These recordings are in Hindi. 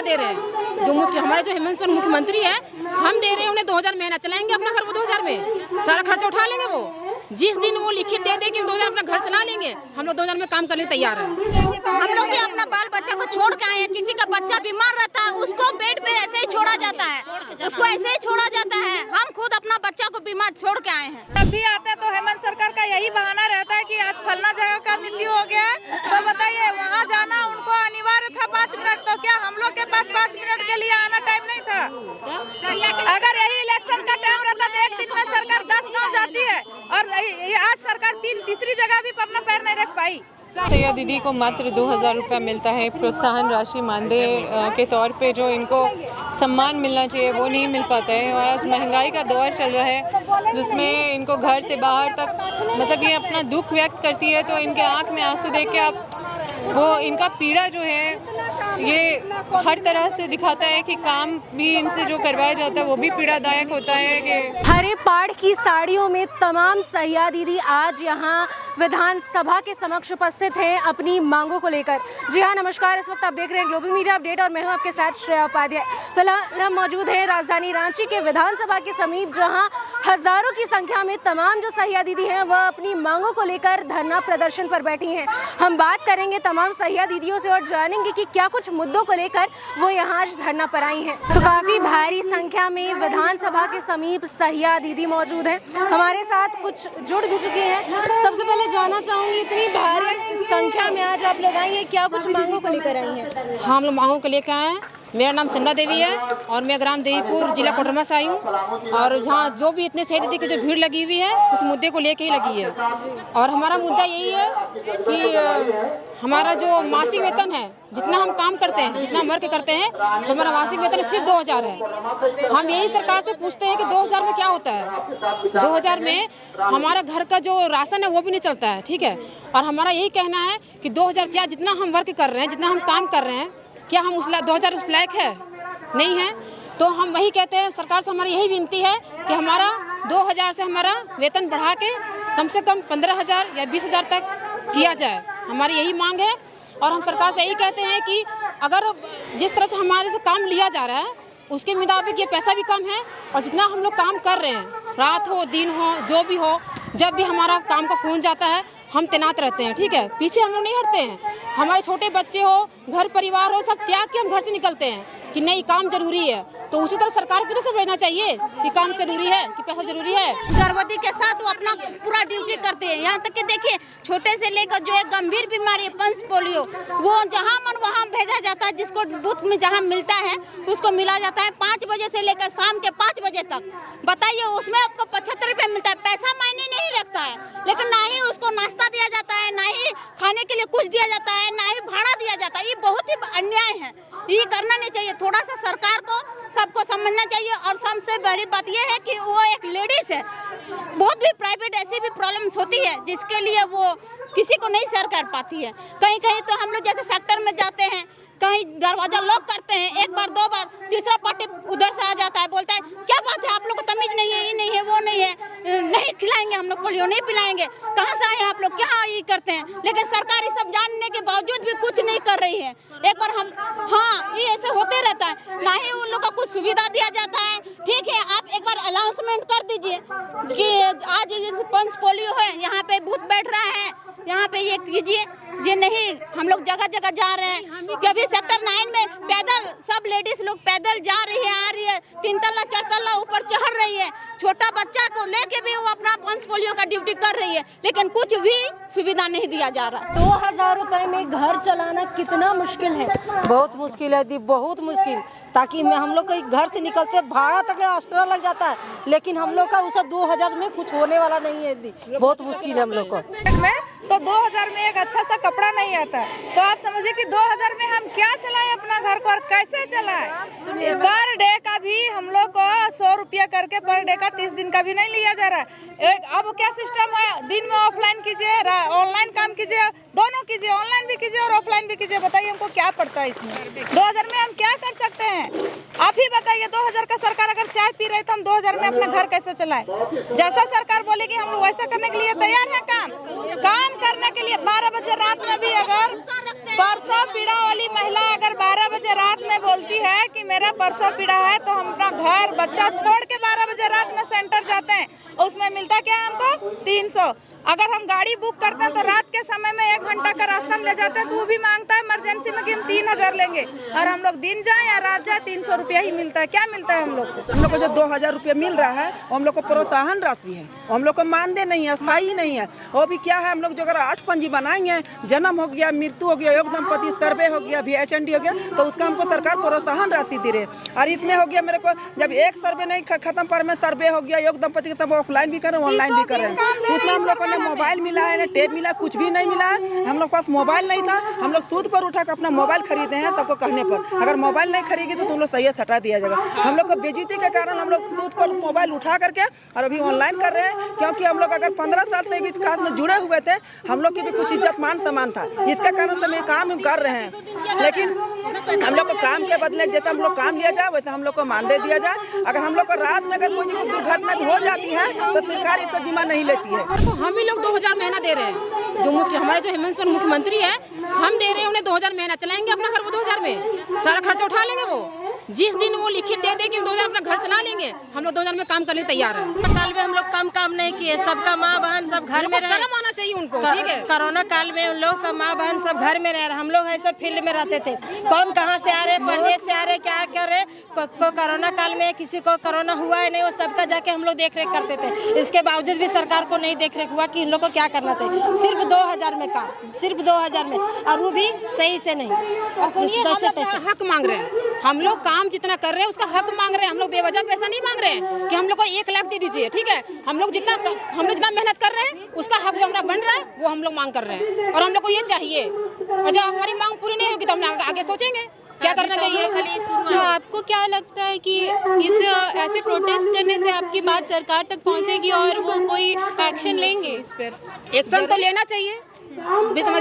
दे रहे हैं। जो हमारे जो हेमंत सोरेन मुख्यमंत्री है, हम दे रहे हैं उन्हें 2000 महीना, चलाएंगे अपना घर वो 2000 में, सारा खर्चा उठा लेंगे वो। जिस दिन वो लिखित दे दे कि 2000 अपना घर चला लेंगे, हम लोग 2000 में काम करने तैयार हैं। हम लोग भी अपना बाल बच्चा को छोड़ के आए हैं। किसी का बच्चा बीमार रहता है, उसको बेड पे ऐसे ही छोड़ा जाता है, उसको ऐसे ही छोड़ा जाता है। हम खुद अपना बच्चा को बीमार छोड़ के आए हैं। तब भी आते हैं तो हेमंत सरकार का यही बहाना रहता है कि आज फलना जगह का मृत्यु हो गया है, तो बताइए वहाँ जाना उनको अनिवार्य था 5 मिनट, तो क्या हम लोग के पास 5 मिनट के लिए आना टाइम नहीं था? अगर यही इलेक्शन का टाइम रहता तो एक दिन में सरकार 10 गाँव जाती है, और आज सरकार तीसरी जगह भी अपना पैर नहीं रख पाई। सैया दीदी को मात्र 2000 रुपये मिलता है प्रोत्साहन राशि मानदेय के तौर पे, जो इनको सम्मान मिलना चाहिए वो नहीं मिल पाता है। और आज महंगाई का दौर चल रहा है जिसमें इनको घर से बाहर तक मतलब ये अपना दुख व्यक्त करती है, तो इनके आंख में आंसू देख के आप वो इनका पीड़ा जो है ये हर तरह से दिखाता है कि काम भी इनसे जो करवाया जाता है वो भी पीड़ादायक होता है। कि हरे पाड़ की साड़ियों में तमाम सैया दीदी आज यहाँ विधानसभा के समक्ष उपस्थित हैं अपनी मांगों को लेकर। जी हाँ, नमस्कार, इस वक्त आप देख रहे हैं ग्लोबल मीडिया अपडेट और मैं हूँ आपके साथ श्रेया उपाध्याय। फिलहाल हम मौजूद हैं राजधानी रांची के विधानसभा के समीप, जहाँ हजारों की संख्या में तमाम जो सैया दीदी हैं वह अपनी मांगों को लेकर धरना प्रदर्शन पर बैठी हैं। हम बात करेंगे तमाम सैया दीदियों से और जानेंगे कि क्या कुछ मुद्दों को लेकर वो यहाँ आज धरना पर आई हैं। तो काफी भारी संख्या में विधानसभा के समीप सैया दीदी मौजूद हैं, हमारे साथ कुछ जुड़ भी चुके हैं। सबसे पहले जानना चाहूंगी, इतनी भारी संख्या में आज आप लोग आई हैं, क्या कुछ मांगों को लेकर आई हैं? हम लोग मांगों को लेकर आए हैं। मेरा नाम चंदा देवी है और मैं ग्राम देवीपुर जिला कोडरमा से आई हूँ। और जहाँ जो भी इतने सैया दीदी की जो भीड़ लगी हुई है उस मुद्दे को लेके ही लगी है। और हमारा मुद्दा यही है कि हमारा जो मासिक वेतन है, जितना हम काम करते हैं, जितना हम वर्क करते हैं, तो हमारा मासिक वेतन सिर्फ 2000 है। हम यही सरकार से पूछते हैं कि 2000 में क्या होता है? 2000 में हमारा घर का जो राशन है वो भी नहीं चलता है, ठीक है। और हमारा यही कहना है कि 2000 क्या, जितना हम वर्क कर रहे हैं, जितना हम काम कर रहे हैं, क्या हम 2000 उस लायक है? नहीं है। तो हम वही कहते हैं, सरकार से हमारी यही विनती है कि हमारा 2000 से हमारा वेतन बढ़ा के कम से कम 15000 या 20000 तक किया जाए। हमारी यही मांग है। और हम सरकार से यही कहते हैं कि अगर जिस तरह से हमारे से काम लिया जा रहा है उसके मुताबिक ये पैसा भी कम है, और जितना हम लोग काम कर रहे हैं, रात हो दिन हो जो भी हो, जब भी हमारा काम का फोन जाता है हम तैनात रहते हैं, ठीक है। पीछे हम लोग नहीं हटते हैं। हमारे छोटे बच्चे हो, घर परिवार हो, सब त्याग के हम घर से निकलते हैं कि नहीं काम जरूरी है। तो उसी तरह सरकार को तो समझना चाहिए कि काम जरूरी है कि पैसा जरूरी है। गर्भवती के साथ वो अपना पूरा ड्यूटी करते हैं। यहाँ तक कि देखिए, छोटे से लेकर जो एक गंभीर बीमारी है पंच पोलियो, वो जहाँ मन वहाँ भेजा जाता है। जिसको बूथ में जहाँ मिलता है उसको मिला जाता है 5 बजे से लेकर शाम के 5 बजे तक। बताइए, उसमें आपको 75 रुपये मिलता है। पैसा मायने नहीं रखता है, लेकिन ना ही उसको नाश्ता दिया जाता है, ना ही खाने के लिए कुछ दिया जाता है, ना ही भाड़ा दिया जाता है। ये बहुत ही अन्याय है, ये करना नहीं चाहिए। थोड़ा सा सरकार को सबको समझना चाहिए। और सबसे बड़ी बात यह है कि वो एक लेडीज है। बहुत भी प्राइवेट ऐसी भी प्रॉब्लम्स होती है जिसके लिए वो किसी को नहीं शेयर कर पाती है। कहीं कहीं तो हम लोग जैसे सेक्टर में जाते हैं, कहीं दरवाजा लॉक करते हैं, एक बार 2 बार, तीसरा पार्टी उधर से आ जाता है, बोलता है क्या बात है, आप लोग को तमीज नहीं है, ये नहीं है, वो नहीं है, नहीं खिलाएंगे हम लोग, पोलियो नहीं पिलाएंगे। कहाँ से आए हैं आप लोग, क्या ये करते हैं? लेकिन सरकार ये सब जानने के बावजूद भी कुछ नहीं कर रही है। एक बार हम, हाँ, ये ऐसे होते रहता है, ना ही उन लोग को कुछ सुविधा दिया जाता है। ठीक है, आप एक बार अनाउंसमेंट कर दीजिए कि आज पंच पोलियो है, यहाँ पे बूथ बैठ रहा है, यहाँ पे ये कीजिए। ये नहीं, हम लोग जगह जगह जा रहे हैं। कभी सेक्टर 9 में पैदल सब लेडीज लोग पैदल जा रही है, आ रही है, 3 तल्ला 4 तल्ला ऊपर चढ़ रही है। छोटा बच्चा को लेके भी वो अपना पंच पोलियो का ड्यूटी कर रही है, लेकिन कुछ भी सुविधा नहीं दिया जा रहा। 2000 रुपए में घर चलाना कितना मुश्किल है? बहुत मुश्किल है दी, बहुत मुश्किल। ताकि हम लोग कहीं घर से निकलते भाड़ा तक एक्स्ट्रा लग जाता है, लेकिन हम लोग का उसे 2000 में कुछ होने वाला नहीं है दी। बहुत मुश्किल है हम लोग को। तो 2000 में एक अच्छा सा कपड़ा नहीं आता है, तो आप समझिए कि 2000 में हम क्या चलाएं अपना घर को और कैसे चलाएं? पर डे का भी हम लोग को 100 रुपया करके पर डे का 30 दिन का भी नहीं लिया जा रहा है। अब क्या सिस्टम है, दिन में ऑफलाइन कीजिए, ऑनलाइन काम कीजिए, दोनों कीजिए, ऑनलाइन भी कीजिए और ऑफलाइन भी कीजिए। बताइए हमको क्या पड़ता है इसमें? 2000 में हम क्या कर सकते हैं? आप ही बताइए। 2000 का सरकार अगर चाय पी रहे तो हम 2000 में अपना घर कैसे चलाएं? जैसा सरकार बोलेगी हम लोग वैसा करने के लिए तैयार हैं। काम करने के लिए 12 बजे रात में भी अगर परसों पीड़ा वाली महिला अगर 12 बजे रात में बोलती है कि मेरा परसों पीड़ा है तो हम अपना घर बच्चा छोड़ के 12 बजे रात में सेंटर जाते हैं, उसमें मिलता क्या है हमको 300। अगर हम गाड़ी बुक करते हैं तो रात के समय में 1 घंटा का रास्ता ले जाते हैं तो वो भी मांगता है इमरजेंसी में कि हम 3000 लेंगे, और हम लोग दिन जाए या रात जाए 300 रुपया ही मिलता है। क्या मिलता है हम लोग को? हम लोग को जो 2000 रुपया मिल रहा है वो हम लोग को प्रोत्साहन राशि है, हम लोग को मानदेय नहीं है, स्थायी नहीं है। वो भी क्या है, हम लोग जो अगर 8 पंजी बनाएंगे, जन्म हो गया, मृत्यु हो गया, योग दंपति सर्वे हो गया, VHND हो गया, तो उसका हमको सरकार प्रोत्साहन राशि दे रहे। और इसमें हो गया मेरे को जब एक सर्वे नहीं खत्म पर में सर्वे हो गया, योग दंपति के सब ऑफलाइन भी कर रहे हैं, ऑनलाइन भी कर रहे हैं। उसमें हम लोग को मोबाइल मिला है, ना टेप मिला, कुछ भी नहीं मिला है। हम लोग पास मोबाइल नहीं था, हम लोग सूद पर उठा कर अपना मोबाइल खरीदे हैं सबको कहने पर। अगर मोबाइल नहीं खरीदेगी तो तुम लोग सही हटा दिया जाएगा। हम लोग को बेइज्जती के कारण हम लोग सूद पर मोबाइल उठा करके और अभी ऑनलाइन कर रहे हैं, क्योंकि हम लोग अगर 15 साल से इस काम में जुड़े हुए थे, हम लोग की भी कुछ इज्जत मान सम्मान था, इसके कारण से हम ये काम कर रहे हैं। लेकिन हम लोग को काम के बदले जैसे हम लोग काम लिया जाए वैसे हम लोग को मानदेय दिया जाए। अगर हम लोग को रात में अगर कोई दुर्घटना हो जाती है तो सरकार इसका जिम्मा नहीं लेती है। हम ही लोग 2000 महीना दे रहे हैं, जो हमारे जो हेमंत सोरेन मुख्यमंत्री है, हम दे रहे हैं उन्हें 2000 महीना। चलाएंगे अपना घर वो 2000 में, सारा खर्चा उठा लेंगे वो। जिस दिन वो लिखित दे दे कि 2000 अपना घर चला लेंगे, हम लोग 2000 में काम करने तैयार हैं। काल में हम लोग कम काम नहीं किए, सबका माँ बहन सब घर में रहे। शर्म आना चाहिए उनको, ठीक है। कोरोना काल में उन लोग सब माँ बहन सब घर में रह रहे, हम लोग ऐसे फील्ड में रहते थे। कौन कहाँ से आ रहे, प्रदेश से आ रहे, क्या कर रहे। को कोरोना काल में किसी को कोरोना हुआ है नहीं, वो सबका जाके हम लोग देख रेख करते थे। इसके बावजूद भी सरकार को नहीं देख रेख हुआ कि इन लोग को क्या करना चाहिए। सिर्फ 2000 में काम, सिर्फ 2000 में, और वो भी सही से नहीं। हक मांग रहे हैं हम लोग, काम जितना कर रहे हैं उसका हक मांग रहे हैं हम लोग। बेवजह पैसा नहीं मांग रहे हैं कि हम लोग को 1 लाख दे दीजिए, ठीक है। हम लोग जितना मेहनत कर रहे हैं उसका हक जो हमारा बन रहा है वो हम लोग मांग कर रहे हैं, और हम लोग को ये चाहिए। और जब हमारी मांग पूरी नहीं होगी तो हम आगे सोचेंगे क्या करना चाहिए। तो आपको क्या लगता है कि इस ऐसे प्रोटेस्ट करने से आपकी बात सरकार तक पहुंचेगी और वो कोई एक्शन लेंगे इस पर? एक्शन तो लेना चाहिए,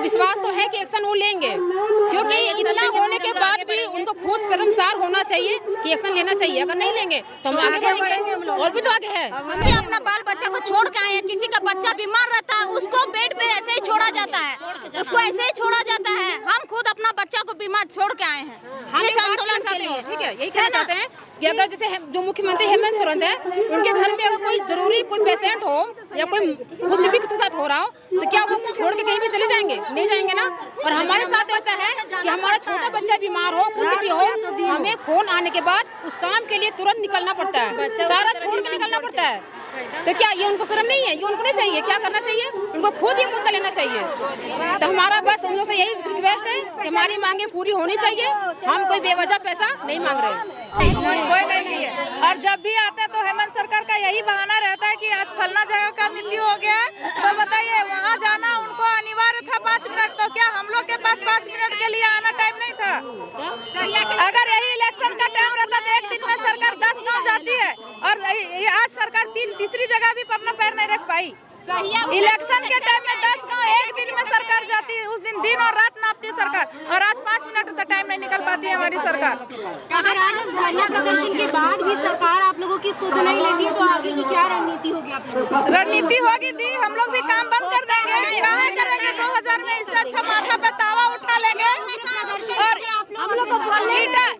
विश्वास तो है कि एक्शन वो लेंगे, क्योंकि इतना होने के बाद भी उनको खुद शर्मसार होना चाहिए कि एक्शन लेना चाहिए। अगर नहीं लेंगे तो हम आगे बढ़ेंगे, और भी तो आगे है। हम भी अपना बाल बच्चा को छोड़ के आए हैं, किसी का बच्चा बीमार रहता है उसको बेड पे ऐसे ही छोड़ा जाता है, उसको ऐसे ही छोड़ा जाता है। हम खुद अपना बच्चा को बीमार छोड़ के आए हैं आंदोलन के लिए, ठीक है। यही कहना चाहते हैं कि अगर जैसे जो मुख्यमंत्री हेमंत सोरेन है, उनके घर में अगर कोई जरूरी कोई पेशेंट हो या कोई कुछ भी कुछ साथ हो रहा हो तो क्या वो छोड़ के कहीं भी चले जाएंगे? नहीं जाएंगे ना। और हमारे साथ ऐसा है कि हमारा छोटा बच्चा बीमार हो, कुछ भी हो, हमें फोन आने के बाद उस काम के लिए तुरंत निकलना पड़ता है, सारा छोड़ के निकलना पड़ता है। तो क्या ये उनको शर्म नहीं है? ये उनको नहीं चाहिए? क्या करना चाहिए? उनको खुद ही मुद्दा लेना चाहिए। तो हमारा बस उन लोग से यही रिक्वेस्ट है कि हमारी मांगे पूरी होनी चाहिए। हम कोई बेवजह पैसा नहीं मांग रहे, कोई नहीं है। और जब भी आते हैं तो हेमंत सरकार का यही बहाना रहता है कि आज फलना जगह का मृत्यु हो गया है, तो बताइए वहाँ जाना उनको अनिवार्य था 5 मिनट, तो क्या हम लोग के पास 5 मिनट के लिए आना टाइम नहीं था? अगर यही इलेक्शन का टाइम रहता तो एक दिन में सरकार 10 गाँव जाती है, और आज सरकार तीसरी जगह भी अपना पैर नहीं रख पाई। इलेक्शन के टाइम में 10 गाँव एक दिन में सरकार जाती है, उस दिन और रात नापती है सरकार, और आज 5 मिनट का टाइम नहीं निकल पाती है हमारी सरकार। अगर आज धरना प्रदर्शन के बाद भी सरकार आप लोगों की सुध नहीं लेती है तो आगे की क्या रणनीति होगी आप लोगों की? रणनीति होगी दी, हम लोग भी काम बंद कर देंगे। कहाँ करेंगे? 2000 में इससे अच्छा माथा पे तावा उठा लेंगे और हम लोग को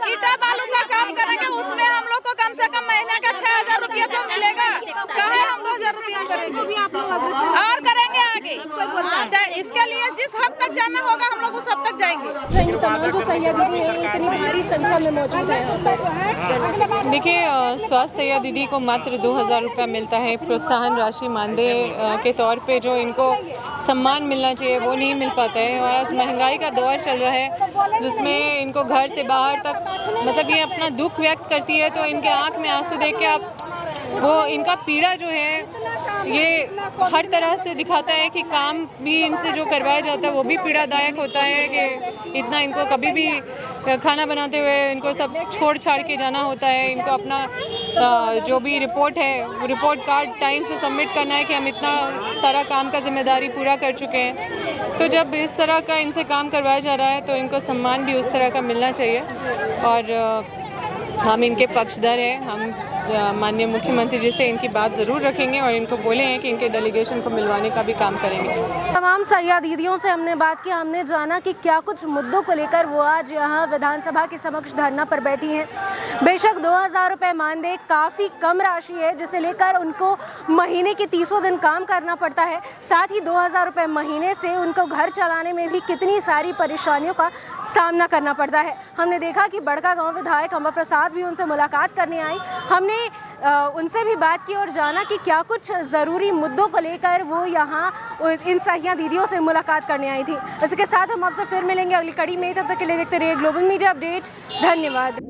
ईटा बालू का काम करेंगे, उसमें हम लोग को कम से कम महीने का 6000 रुपया तो मिलेगा। कहाँ हम 2000 रुपया करेंगे? और करेंगे आगे, चाहे इसके लिए जिस हद तक जाना होगा हम लोग उस हद तक जाएंगे। तमाम जो सैया दीदी है इतनी भारी संख्या में मौजूद है यहाँ पर। देखिए, स्वास्थ्य सैया दीदी को मात्र 2000 रुपया मिलता है प्रोत्साहन राशि मानदेय के तौर पे। जो इनको सम्मान मिलना चाहिए वो नहीं मिल पाता है। और आज महंगाई का दौर चल रहा है जिसमें इनको घर से बाहर तक मतलब ये अपना दुख व्यक्त करती है, तो इनके आँख में आंसू देख के आप वो इनका पीड़ा जो है ये हर तरह से दिखाता है कि काम भी इनसे जो करवाया जाता है वो भी पीड़ादायक होता है कि इतना इनको कभी भी खाना बनाते हुए इनको सब छोड़ छाड़ के जाना होता है। इनको अपना जो भी रिपोर्ट है वो रिपोर्ट कार्ड टाइम से सबमिट करना है कि हम इतना सारा काम का जिम्मेदारी पूरा कर चुके हैं। तो जब इस तरह का इनसे काम करवाया जा रहा है तो इनको सम्मान भी उस तरह का मिलना चाहिए, और हम इनके पक्षधर हैं। हम माननीय मुख्यमंत्री जी से इनकी बात ज़रूर रखेंगे और इनको बोले हैं कि इनके डेलीगेशन को मिलवाने का भी काम करेंगे। तमाम सहिया दीदियों से हमने बात की, हमने जाना कि क्या कुछ मुद्दों को लेकर वो आज यहाँ विधानसभा के समक्ष धरना पर बैठी हैं। बेशक 2000 रुपये मानदेय काफ़ी कम राशि है, जिसे लेकर उनको महीने के 30 दिन काम करना पड़ता है। साथ ही 2000 रुपये महीने से उनको घर चलाने में भी कितनी सारी परेशानियों का सामना करना पड़ता है। हमने देखा कि बड़कागांव विधायक अमर प्रसाद भी उनसे मुलाकात करने आई। हमने उनसे भी बात की और जाना कि क्या कुछ ज़रूरी मुद्दों को लेकर वो यहाँ इन सहिया दीदियों से मुलाकात करने आई थी। इसके साथ हम आपसे फिर मिलेंगे अगली कड़ी में। तब तक के लिए देखते रहिए ग्लोबल मीडिया अपडेट। धन्यवाद।